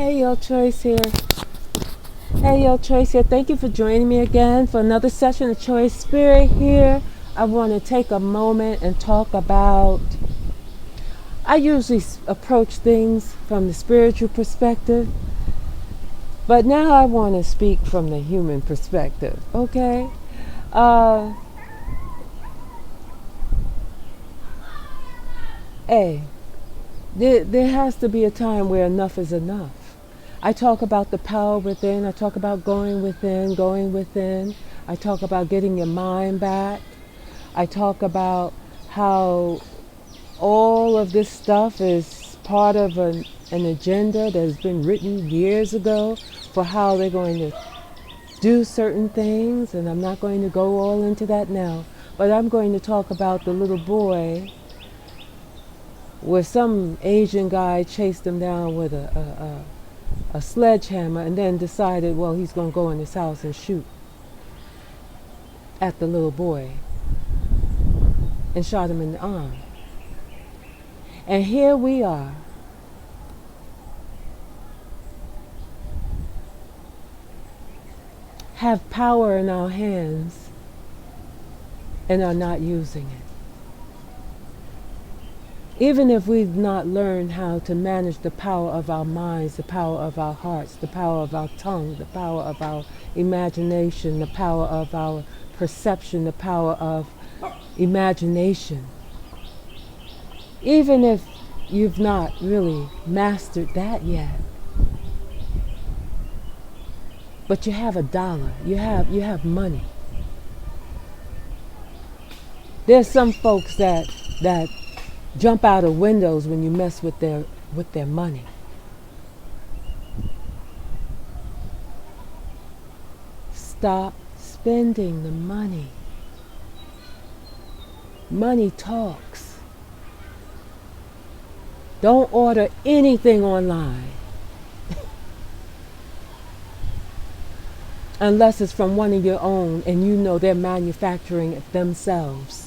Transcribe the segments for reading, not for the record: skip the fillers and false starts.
Hey, yo, Choice here. Hey, yo, Choice here. Thank you for joining me again for another session of Choice Spirit here. I want to take a moment and talk about. I usually approach things from the spiritual perspective, but now I want to speak from the human perspective, okay? Hey, there has to be a time where enough is enough. I talk about the power within. I talk about going within, going within. I talk about getting your mind back. I talk about how all of this stuff is part of an agenda that has been written years ago for how they're going to do certain things. And I'm not going to go all into that now. But I'm going to talk about the little boy where some Asian guy chased him down with a sledgehammer and then decided, well, he's going to go in his house and shoot at the little boy and shot him in the arm. And here we are, have power in our hands and are not using it. Even if we've not learned how to manage the power of our minds, the power of our hearts, the power of our tongue, the power of our imagination, the power of our perception, the power of imagination. Even if you've not really mastered that yet, but you have $1, you have money. There's some folks that jump out of windows when you mess with their money. Stop spending the money. Money talks. Don't order anything online unless it's from one of your own and you know they're manufacturing it themselves.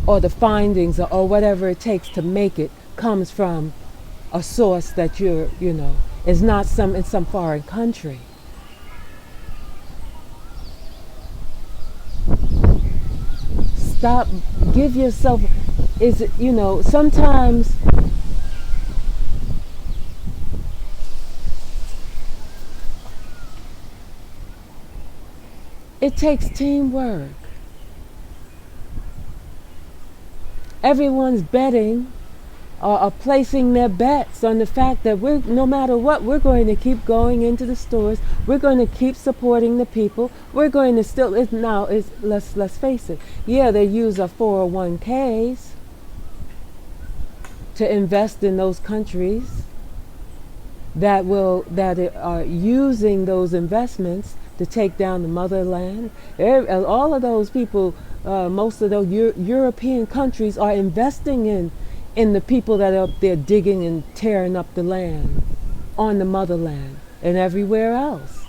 Or the findings or whatever it takes to make it comes from a source that is not in some foreign country. Stop, give yourself, sometimes it takes teamwork. Everyone's betting or placing their bets on the fact that no matter what, we're going to keep going into the stores. We're going to keep supporting the people. We're going to still, let's face it. Yeah, they use our 401ks to invest in those countries that are using those investments to take down the motherland. All of those people, most of those European countries are investing in the people that are up there digging and tearing up the land on the motherland and everywhere else.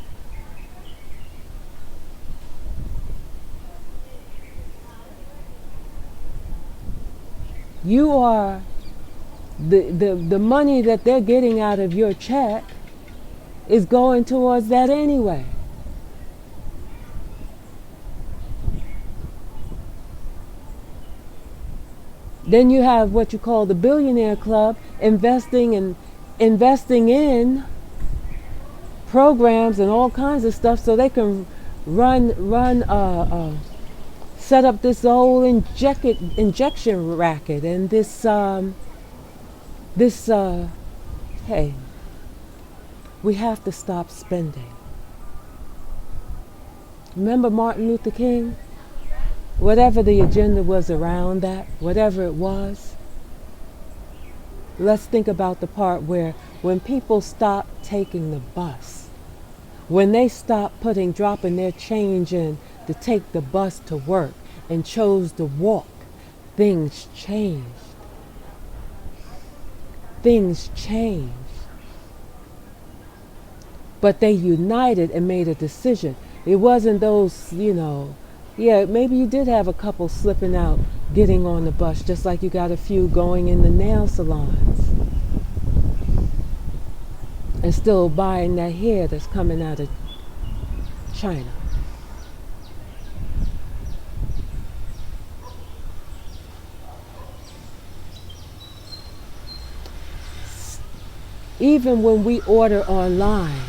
You are the money that they're getting out of your check is going towards that anyway. Then you have what you call the billionaire club investing in programs and all kinds of stuff so they can set up this whole injection racket and hey, we have to stop spending. Remember Martin Luther King? Whatever the agenda was around that, whatever it was, let's think about the part where when people stop taking the bus, when they stop dropping their change in to take the bus to work and chose to walk, things changed. Things changed. But they united and made a decision. It wasn't those, yeah, maybe you did have a couple slipping out, getting on the bus, just like you got a few going in the nail salons. and still buying that hair that's coming out of China. Even when we order online,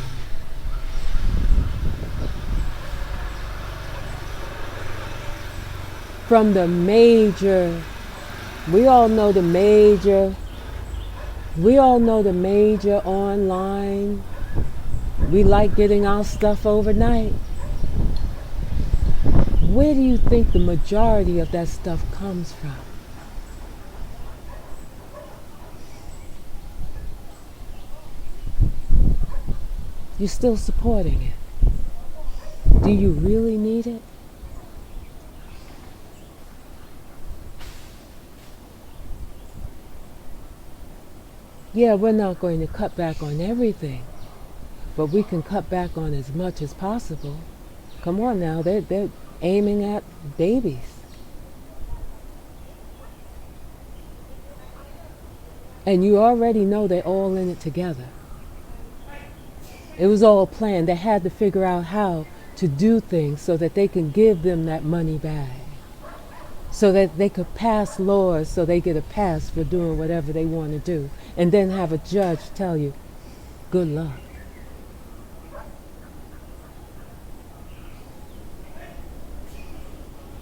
from the major, we all know the major online, we like getting our stuff overnight. Where do you think the majority of that stuff comes from? You're still supporting it. Do you really need it? Yeah, we're not going to cut back on everything, but we can cut back on as much as possible. Come on now, they're aiming at babies. And you already know they're all in it together. It was all planned. They had to figure out how to do things so that they can give them that money back, so that they could pass laws so they get a pass for doing whatever they want to do, and then have a judge tell you, good luck.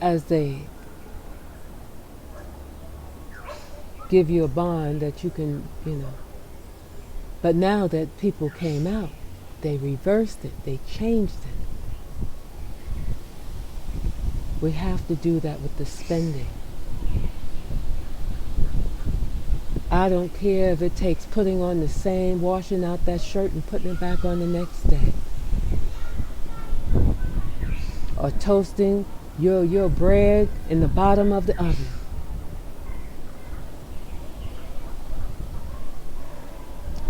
As they give you a bond that you can, But now that people came out, they reversed it, they changed it. We have to do that with the spending. I don't care if it takes putting on the same, washing out that shirt and putting it back on the next day. Or toasting your bread in the bottom of the oven.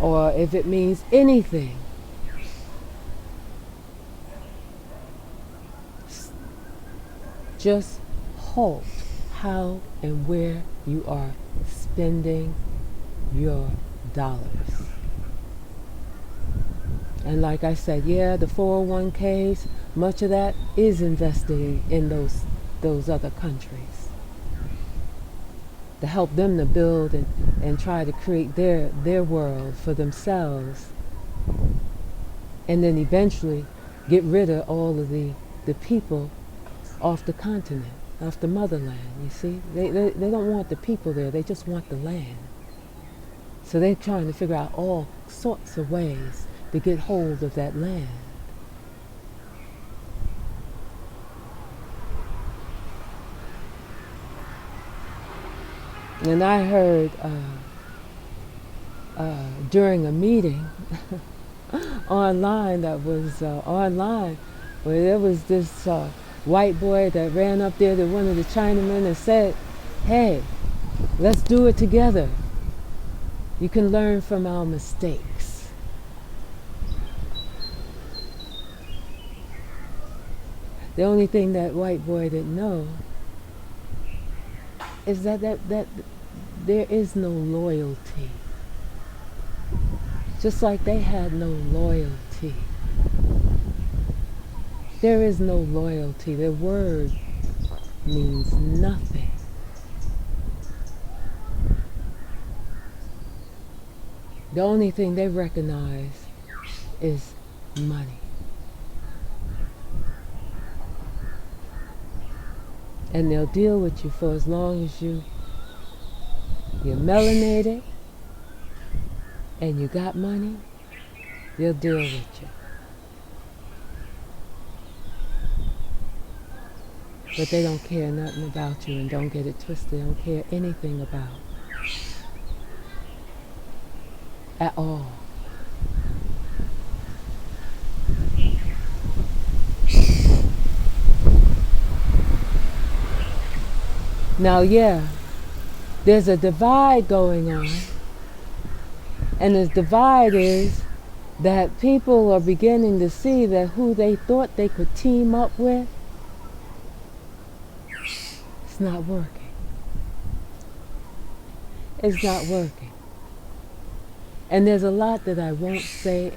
Or if it means anything, just halt how and where you are spending your dollars. And like I said, yeah, the 401ks, much of that is investing in those other countries to help them to build and try to create their world for themselves, and then eventually get rid of all of the people off the continent, off the motherland. You see, they don't want the people there, they just want the land. So they're trying to figure out all sorts of ways to get hold of that land. And I heard during a meeting online where there was this white boy that ran up there to one of the Chinamen and said, hey, let's do it together. You can learn from our mistakes. The only thing that white boy didn't know is that there is no loyalty. Just like they had no loyalty. There is no loyalty. Their word means nothing. The only thing they recognize is money. And they'll deal with you for as long as you're melanated and you got money, they'll deal with you. But they don't care nothing about you, and don't get it twisted. They don't care anything about at all. Now, yeah, there's a divide going on, and the divide is that people are beginning to see that who they thought they could team up with, it's not working. It's not working. And there's a lot that I won't say,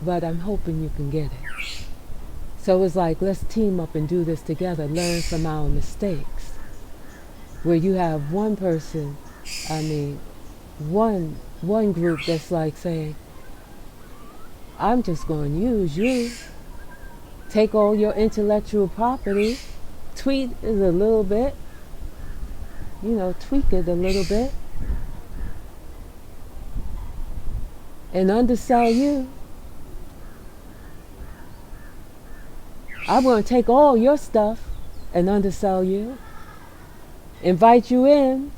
but I'm hoping you can get it. So it's like, let's team up and do this together, learn from our mistakes. Where you have one person, one group that's like saying, I'm just going to use you. Take all your intellectual property, tweak it a little bit, tweak it a little bit, and undersell you. I'm going to take all your stuff and undersell you, invite you in,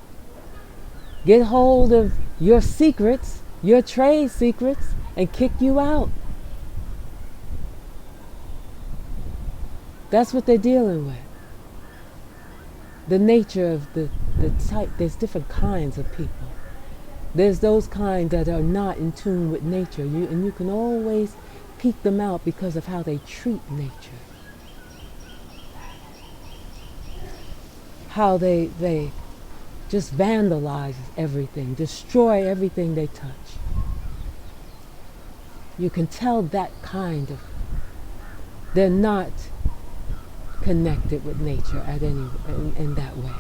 get hold of your secrets, your trade secrets, and kick you out. That's what they're dealing with. The nature of the type, there's different kinds of people. There's those kind that are not in tune with nature, and you can always peek them out because of how they treat nature. How they just vandalize everything, destroy everything they touch. You can tell that kind of, they're not connected with nature in that way.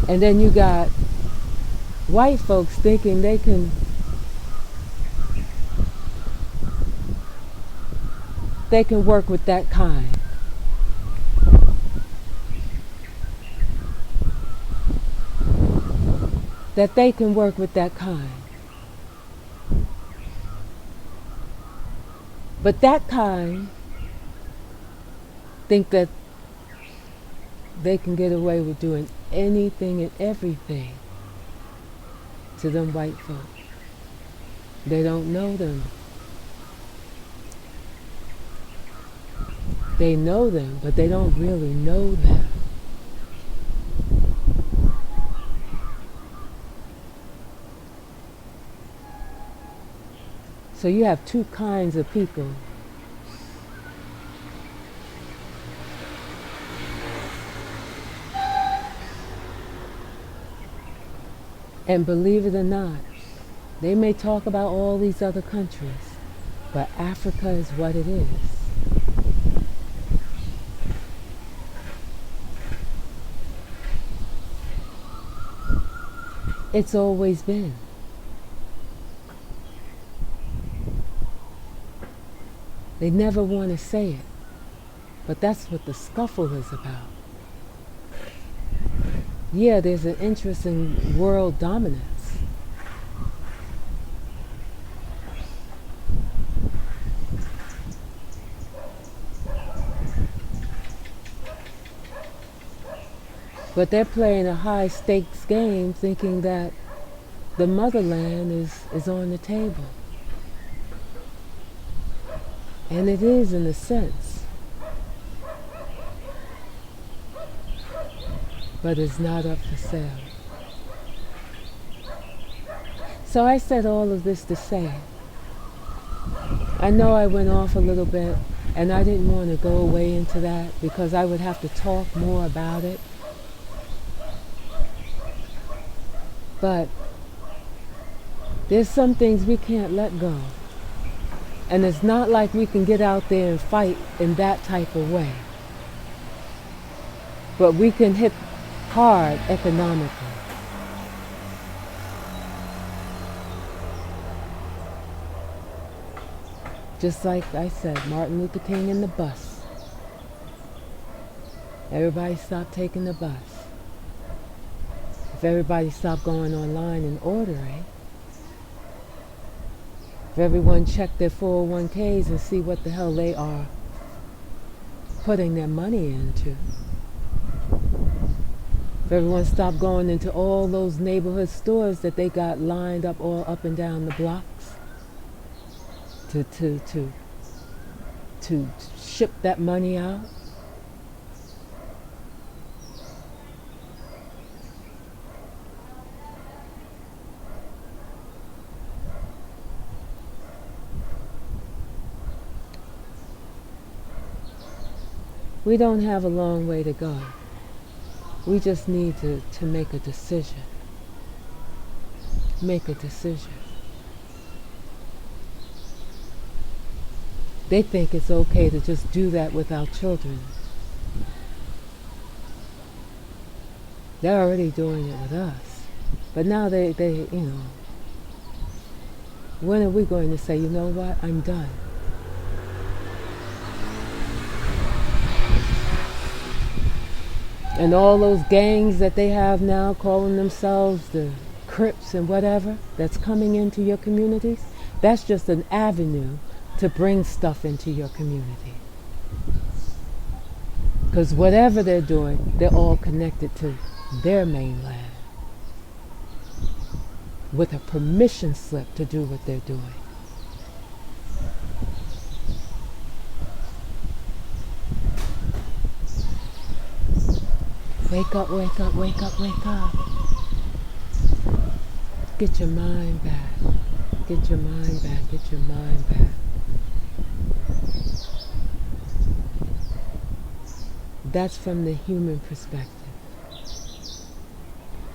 And then you got white folks thinking they can work with that kind. That they can work with that kind. But that kind think that they can get away with doing anything and everything to them white folk. They don't know them. They know them, but they don't really know them. So you have two kinds of people. And believe it or not, they may talk about all these other countries, but Africa is what it is. It's always been. They never want to say it, but that's what the scuffle is about. Yeah, there's an interest in world dominance. But they're playing a high stakes game thinking that the motherland is on the table. And it is in a sense. But it's not up for sale. So I said all of this to say, I know I went off a little bit, and I didn't want to go away into that because I would have to talk more about it. But there's some things we can't let go. And it's not like we can get out there and fight in that type of way. But we can hit hard economically. Just like I said, Martin Luther King and the bus. Everybody stopped taking the bus. If everybody stopped going online and ordering, if everyone checked their 401ks and see what the hell they are putting their money into, if everyone stopped going into all those neighborhood stores that they got lined up all up and down the blocks to ship that money out, we don't have a long way to go. We just need to make a decision. Make a decision. They think it's okay to just do that with our children. They're already doing it with us. But now they when are we going to say, you know what, I'm done? And all those gangs that they have now calling themselves the Crips and whatever that's coming into your communities, that's just an avenue to bring stuff into your community. Because whatever they're doing, they're all connected to their mainland with a permission slip to do what they're doing. Wake up, wake up, wake up, wake up. Get your mind back. Get your mind back, get your mind back. That's from the human perspective.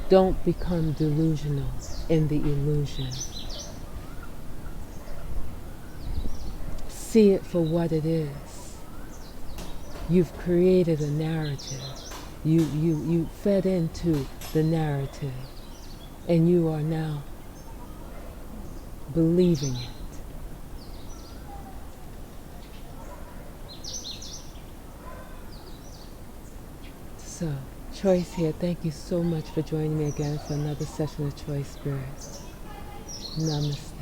Don't become delusional in the illusion. See it for what it is. You've created a narrative. You fed into the narrative, and you are now believing it. So, Choice here. Thank you so much for joining me again for another session of Choice Spirit. Namaste.